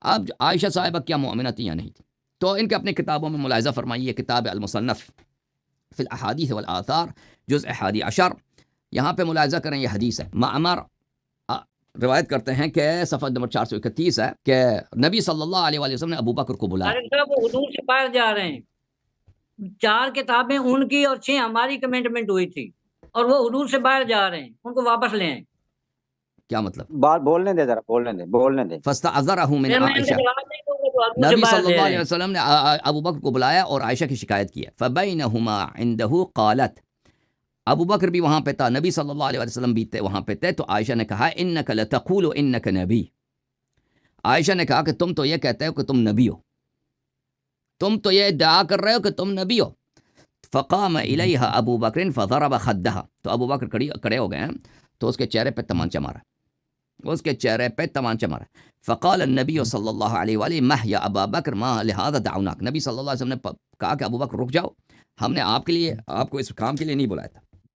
اب عائشہ صاحبہ کیا مومنہ تھی یا نہیں تھی؟ تو ان کے اپنے کتابوں میں ملاحظہ فرمائیے، کتاب المصنف فی الاحادیث والآثار جزء 11، یہاں پہ ملاحظہ کریں، یہ حدیث ہے، معمر روایت کرتے ہیں کہ صفحہ نمبر 431 ہے کہ نبی صلی اللہ علیہ وسلم نے ابو بکر کو بلایا۔ وہ حضور سے باہر جا رہے ہیں، 4 کتابیں ان کی اور 6 ہماری کمنٹمنٹ ہوئی تھی، اور وہ حضور سے باہر جا رہے ہیں، ان کو واپس لے آئیں۔ کیا مطلب؟ بات بولنے دے، ذرا بولنے دے۔ فاستعذرہ من عائشہ، نبی صلی اللہ علیہ وسلم نے ابو بکر کو بلایا اور عائشہ کی شکایت کی ہے۔ فبینہما عنده قالت، ابو بکر بھی وہاں پہ تھا، نبی صلی اللہ علیہ وسلم بھی تھے وہاں پہ تھے، تو عائشہ نے کہا انک لتقول انک نبی، عائشہ نے کہا کہ تم تو یہ کہتے ہو کہ تم نبی ہو، تم تو یہ ادعا کر رہے ہو کہ تم نبی ہو۔ فقام الیہا ابو بکر فضرب خدہا، تو ابو بکر کھڑے ہو گئے ہیں، تو اس کے چہرے پہ تمانچہ مارا، اس کے چہرے پہ تمانچہ مارا۔ فقال النبی صلی اللہ علیہ وآلہ مہ یا ابا بکر ما لہذا دعوناک، نبی صلی اللہ علیہ وسلم نے کہا کہ ابو بکر رک جاؤ، ہم نے آپ کے لیے، آپ کو اس کام کے لیے نہیں بلایا تھا۔